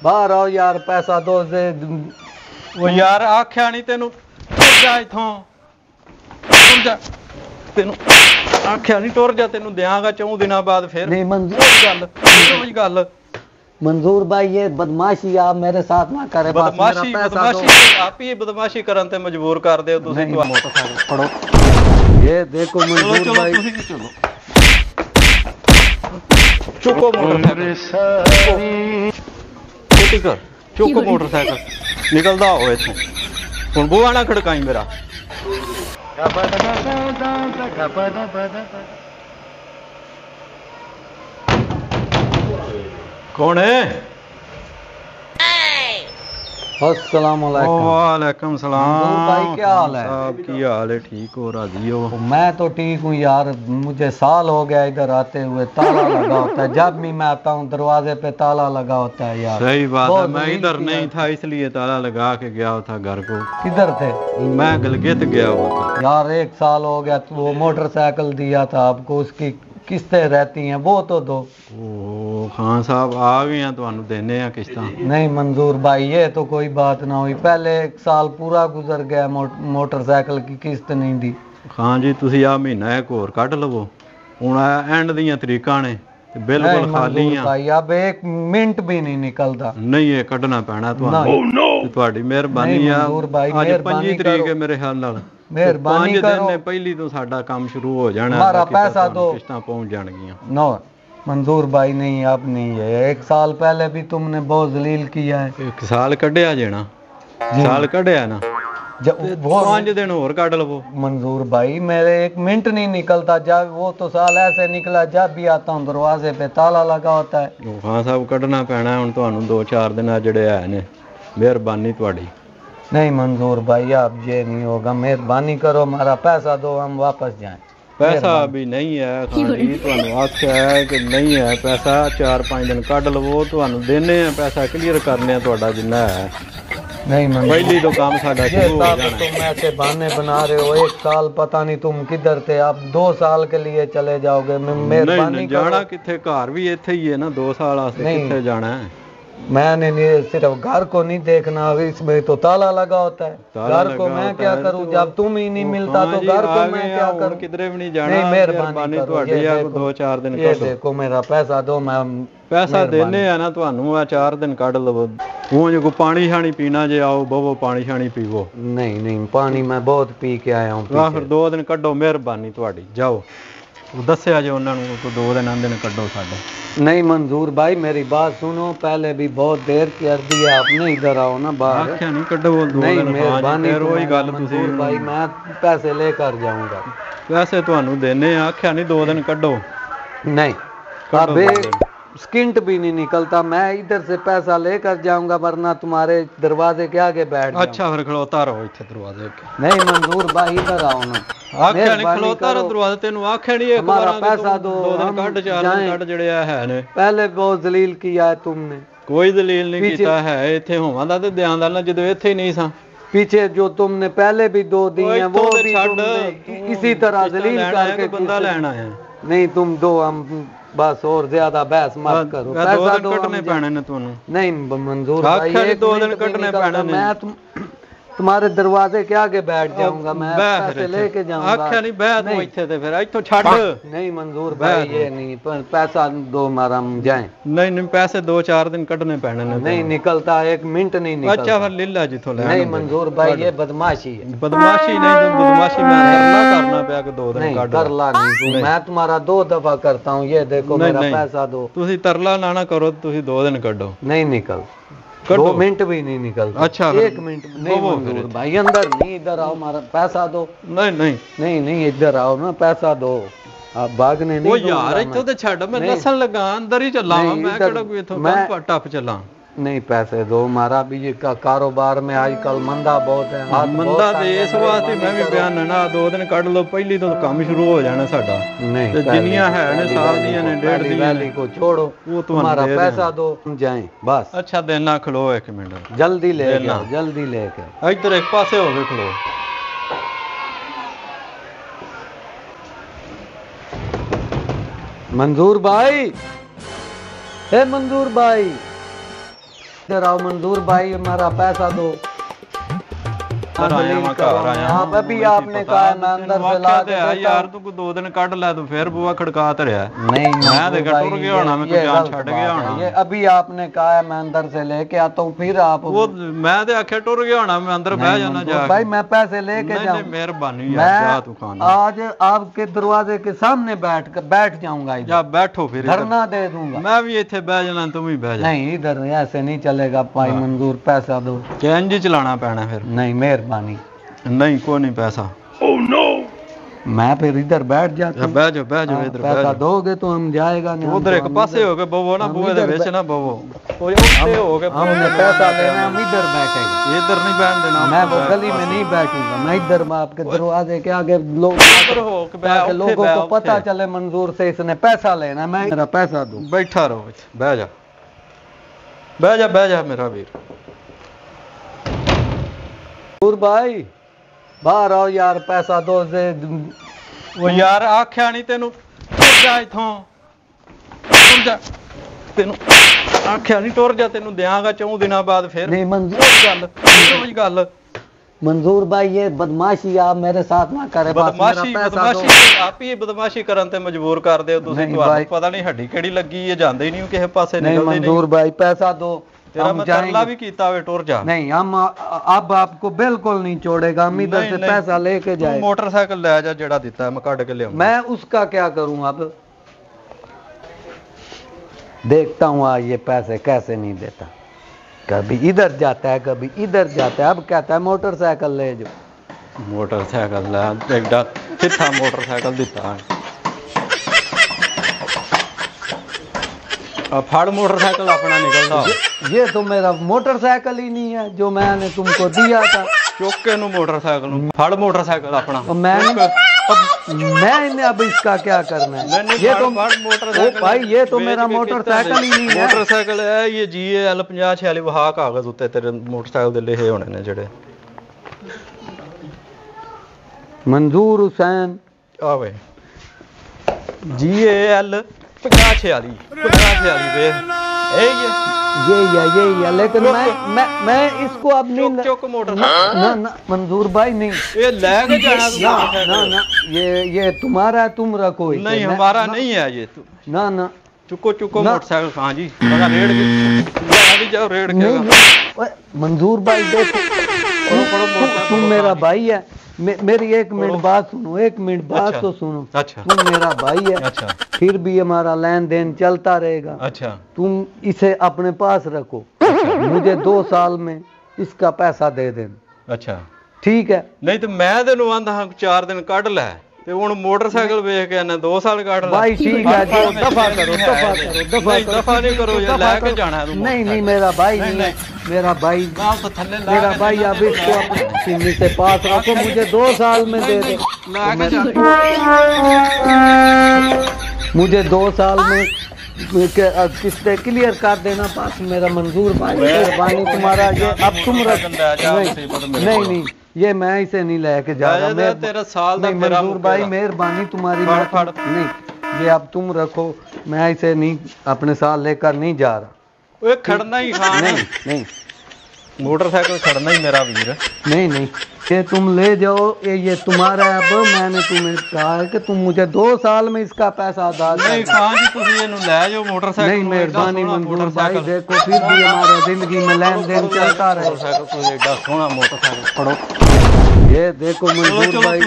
बाहर आओ यार, पैसा दो दे। वो यार आख्या नहीं तेनू टुर जा इथों, टुर जा, तेनू आख्या नहीं टुर जा, तेनू देंगा 4 दिनों बाद फिर। नहीं मंजूर गल मंजूर भाई, ये बदमाशी आप मेरे साथ ना करें। बदमाशी आप ही बदमाशी करन ते मजबूर कर दे तुसी। मोटरसाइकिल फड़ो, ये देखो मंजूर भाई, चुको मोटरसाइकिल, चुको मोटरसाइकिल, निकलदा हो इथों। हुण बूहा ना खड़काई मेरा। कौन है? अस्सलाम वालेकुम। वालेकुम सलाम। मंजूर भाई क्या हाल है? साहब की हाल है? ठीक हो, राजी हो? मैं तो ठीक हूँ यार, मुझे साल हो गया इधर आते हुए, ताला लगा होता है जब भी मैं आता हूँ, दरवाजे पे ताला लगा होता है यार। सही बात है, मैं इधर नहीं था इसलिए ताला लगा के गया था घर को। किधर थे? मैं गिलगित गया हुआ था यार। 1 साल हो गया, तो वो मोटरसाइकिल दिया था आपको, उसकी किस्तें रहती हैं, वो तो दो। ओ खान साहब आ गए हैं, तुहानू देने हैं किस्तां। नहीं मंजूर भाई, ये तो कोई बात ना हुई, पहले 1 साल पूरा गुजर गया, मोटरसाइकिल की किस्त नहीं दी। खान जी तुसी आ महीना एक होर कट लवो, हुण एंड दियां तरीकां ने ते बिल्कुल खाली आ भाई, अब 1 मिनट भी नहीं निकलता। नहीं ये कढना पैना तुहानू, तुहाडी मेहरबानी आ। आज 25 तरीक है मेरे ख्याल नाल, मेहरबानी करो, दिन पहली तो साडा काम शुरू हो जाना, हमारा पैसा दो, किस्तां पहुंच जाणगियां। नो मंजूर भाई नहीं, अब नहीं है। 1 साल पहले भी तुमने बहुत जलील किया है। 1 साल कढ़िया जेना, साल कढ़िया ना, वो 5 दिन और कट लवो। मंजूर भाई मेरे 1 मिनट नहीं निकलता, जब वो तो साल ऐसे निकला, जब भी आता हूँ दरवाजे पे ताला लगा होता है। हाँ साहब कढ़ना पैना हुण तुहानू 2-4 दिन जिहड़े है ने, मेहरबानी तुहाडी। नहीं मंजूर भाई, अब ये नहीं होगा, मेहरबानी करो, हमारा पैसा दो, हम वापस जाएं। पैसा अभी नहीं है खान जी, तुहानू आख्या है कि नहीं है पैसा, 4-5 दिन कढ़ लवो, तुहानू देने हैं पैसा, क्लीयर करने तुहाडा जिन्ना है। नहीं मंजूर, पहली तो काम साडा शुरू हो जाना। तुम ऐसे बहाने बना रहे हो, 1 साल पता नहीं तुम किधर थे, आप 2 साल के लिए चले जाओगे। मेहरबानी जाना किथे, घर भी इत्थे ही है ना, 2 साल वास्ते किथे जाना है? मैंने सिर्फ घर को नहीं देखना, इसमें तो ताला लगा होता है। घर को मैं क्या करूं, जब तुम ही नहीं मिलता तो घर को मैं क्या करूं? किधरे भी नहीं जाना। नहीं मेहरबानी करो, 2-4 दिन ये देखो मेरा पैसा दो, मैं पैसा देने है ना तुहानू, 4 दिन कढ़ लवो। ऊं जो पानी शानी पीना, जे आओ बवो पानी शानी पीवो। नहीं नहीं, पानी मैं बहुत पी के आया हूँ। फिर 2 दिन कढ़ो, मेहरबानी तुहाडी, जाओ दस्या जे उन्हां नूं को 2 दिन आंदे ने कढ़ो साडे। नहीं मंजूर भाई मेरी बात सुनो, पहले भी बहुत देर कर दी है आपने, इधर आओ ना बाहर। आख्या नहीं कढ़ो 2 दिन। नहीं मेहरबानी, वही गल तुसीं भाई, मैं पैसे लेकर जाऊंगा। पैसे तुहानू देने, आख्या नहीं 2 दिन कढ़ो। नहीं अब 1 सेकंड भी नहीं निकलता, मैं इधर से पैसा लेकर जाऊंगा, वरना तुम्हारे दरवाजे के आगे बैठ। अच्छा फिर खड़ोता रहो इत्थे दरवाजे के। नहीं मंजूर भाई इधर आओ ना। आख्या नहीं खड़ोता रहो दरवाजे, तेनू आख्या नहीं हमारा पैसा दो, 2 दिन कढ़ 4 दिन कढ़ जड़े है ने। पहले बहुत जलील किया है तुमने। कोई दलील नहीं कीता है, इत्थे होवां दा ते ध्यान दा ना, जदों इत्थे ही नहीं सा। पीछे जो तुमने पहले भी 2 दिए हैं, वो भी तुमने इसी तरह जलील करके बंदा लेना है। नहीं तुम दो, हम बस और ज्यादा बहस मत करो, पैसा दो, कटने पैने ने तुहानू। नहीं मंजूर भाई, 2 दिन कटने पैने ने। मैं तुम्हारे दरवाजे के आगे बैठ जाऊंगा, मैं पैसे लेके जाऊंगा। आख्या नहीं बैठ तू इत्थे ते, फिर इत्थों छੱਡ। नहीं मंजूर भाई ये नहीं, पैसा दो, मारा हम जाएं। नहीं नहीं पैसे 2-4 दिन कटने पैने ने। नहीं निकलता, 1 मिनट नहीं निकलता। अच्छा फिर लीला जिथों ले। नहीं मंजूर भाई ये बदमाशी है। बदमाशी नहीं, तुम बदमाशी में करना पिया कि 2 दिन काट तरला नहीं, मैं तुम्हारा 2 दफा करता हूँ, ये देखो मेरा पैसा दो। तुसी तरला ना करो, तुसी 2 दिन कढ़ो। नहीं निकल, 2 मिनट भी नहीं निकलता। अच्छा 1 मिनट नहीं मंजूर भाई, अंदर नहीं, इधर आओ, हमारा पैसा दो। नहीं नहीं नहीं नहीं इधर आओ ना, पैसा दो, आप भागने नहीं। ओ यार इत्थों ते छੱਡ, मैं नसन लगा, अंदर ही चला मैं, केड़ा कोई इत्थों टप चला। नहीं पैसे दो, हमारा भी ये कारोबार में आजकल मंदा बहुत है। मंदा ते इस वास्ते मैं भी बयान ना 2 दिन कढ़ लो, पहली तो काम शुरू हो जाना साडा। नहीं जिन्नियां है ने साल दियां ने, 1.5 वाली को छोड़ो, वो तुम्हारा पैसा दो, हम जाएं बस। अच्छा देना, खलो 1 मिनट, जल्दी लेके आओ, जल्दी लेके। इधर एक पासे हो गए खलो। मंजूर भाई, हे मंजूर भाई, इधर आओ मंजूर भाई, हमारा पैसा दो। आप अभी आपने कहा मैं अंदर से ला के यार तू 2 दिन कट लै, तू फिर बुआ खड़का तरिया। नहीं मैं देखा टुर गया होना, मैं जान छड़ गया होना। ये अभी आपने कहा है मैं अंदर से लेके आता हूँ, फिर आप वो मैं ते आखे टुर गया होना, मैं अंदर बह जाना जा। भाई मैं पैसे लेके जाऊँ? मेहरबानी यार, जा तू खाना। आज आपके दरवाजे के सामने बैठ जाऊंगा, जा बैठो फिर, धरना दे दूंगा। मैं भी इथे बह जाना, तुम भी बह जा। नहीं इधर ऐसे नहीं चलेगा भाई मंजूर, पैसा दो। इंज चलाना पैना फिर? नहीं मेहरबानी। नहीं कोई नहीं पैसा। oh, no! मैं फिर इधर बैठ जाता हूं। बैठ जाओ इधर। पैसा दोगे तो हम जाएगा नहीं। उधर एक पासे हो के बवो ना, बुए दे बेच ना बवो। ओए उठे हो के हमने पैसा लेना, हम इधर बैठेंगे। इधर नहीं बैठ देना। मैं वो गली में नहीं बैठूंगा, मैं इधर आपके दरवाजे के आगे लोगों को पता चले मंजूर से इसने पैसा लेना, मैं मेरा पैसा दूं। बैठा रहो, बह जा मेरा वीर। मंजूर भाई बाहर आओ यार, पैसा दो दे। वो यार आख्या नहीं तेनू, टुर जा इथों, टुर जा। तेनू आख्या नहीं टुर जा, तेनू देंगा 4 दिनों बाद फिर। नहीं मंजूर गल मंजूर भाई, ये बदमाशी आप मेरे साथ ना करे। बदमाशी आप ही बदमाशी करन ते मजबूर कर दे तुसीं। ਤੁਹਾਨੂੰ पता नहीं हड्डी केड़ी लगी है, जांदे ही नहीं किसे पासे निकलदे नहीं। मंजूर भाई पैसा दो, तेरा मैं तरला भी कीता वे, टुर जा। नहीं हम अब आपको बिल्कुल नहीं छोड़ेगा, हम इधर से पैसा लेके जाए। मोटरसाइकिल ले जा जेड़ा दिता है, मैं काट के ले आऊंगा। मैं उसका क्या करूं अब? देखता हूँ आज ये पैसे कैसे नहीं देता, कभी इधर जाता है कभी इधर जाता है। अब कहता है मोटरसाइकिल ले जाओ। मोटरसाइकिल ले, एक किथा मोटरसाइकिल दिता है। फड़ मोटरसाइकिल अपना निकलता। ये तो मेरा मोटरसाइकिल ही नहीं है जो मैंने तुमको दिया था। चौके नु मोटरसाइकिल फड़ मोटरसाइकिल अपना। मैं अब इसका क्या करना है? ये तो मोटरसाइकिल भाई, ये तो मेरा मोटरसाइकिल ही नहीं है। मोटरसाइकिल है ये GAL 5046 वहा कागज उत्ते तेरे मोटरसाइकिल दे लिखे होने ने जेड़े। मंजूर हुसैन आवे GAL 5046 वे ये लेकिन मैं इसको अब नहीं चौक मोटरसाइकिल ना मंजूर भाई नहीं, ये लेके जाना ना ये तुम्हारा, तुम रखो। नहीं हमारा नहीं है ये, ना चुको मोटरसाइकिल। हाँ जी लगा रेड के जाओ, रेड के। मंजूर भाई देखो, तुम मेरा भाई है, मेरी 1 मिनट बात सुनो, 1 मिनट बात तो सुनो। अच्छा तुम मेरा भाई है। अच्छा फिर भी हमारा लेन देन चलता रहेगा। अच्छा तुम इसे अपने पास रखो। मुझे 2 साल में इसका पैसा दे देना। अच्छा ठीक है? नहीं तो मैं तेनू आंदा 4 दिन कढ लै ते हुण मोटरसाइकिल वेख के ना 2 साल कढ लै। भाई ठीक है, दफा करो। दफा नहीं करो, ये लेके जाना है। नहीं मेरा भाई नहीं है, मेरा भाई मेरा भाई। अब इसको अपने सिमी से पास रखो, मुझे 2 साल में दे दो। मुझे 2 साल में किस्तें क्लियर कर देना पास मेरा। मंजूर भाई मेहरबानी तुम्हारा, ये अब तुम रख। नहीं ये मैं इसे नहीं लेके जा रहा। तेरा साल दा मंजूर भाई मेहरबानी तुम्हारी। नहीं ये अब तुम रखो, मैं इसे नहीं अपने साथ लेकर नहीं जा रहा। ओए खड़ना ही खान। नहीं मोटरसाइकिल खड़ना ही मेरा वीर। नहीं ये तुम ले जाओ, ये तुम्हारा है। अब मैंने तुम्हें कहा है कि तुम मुझे 2 साल में इसका पैसा अदा कर। नहीं खान जी तुम ये ले जाओ मोटरसाइकिल। नहीं मेहरबानी मंजूर भाई, देखो फिर भी हमारा जिंदगी में लेन देन चलता रहे। मोटरसाइकिल तो एडा सोना मोटरसाइकिल पड़ो। ये देखो मंजूर भाई,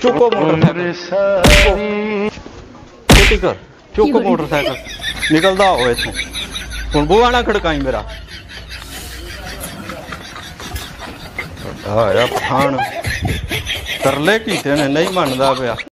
चुको मोटरसाइकिल, चुको मोटरसाइकिल निकलदा हो इथों। हुण बुआ ना खड़काई मेरा। आया खान तरले कीते ने, नहीं मनदा पिया।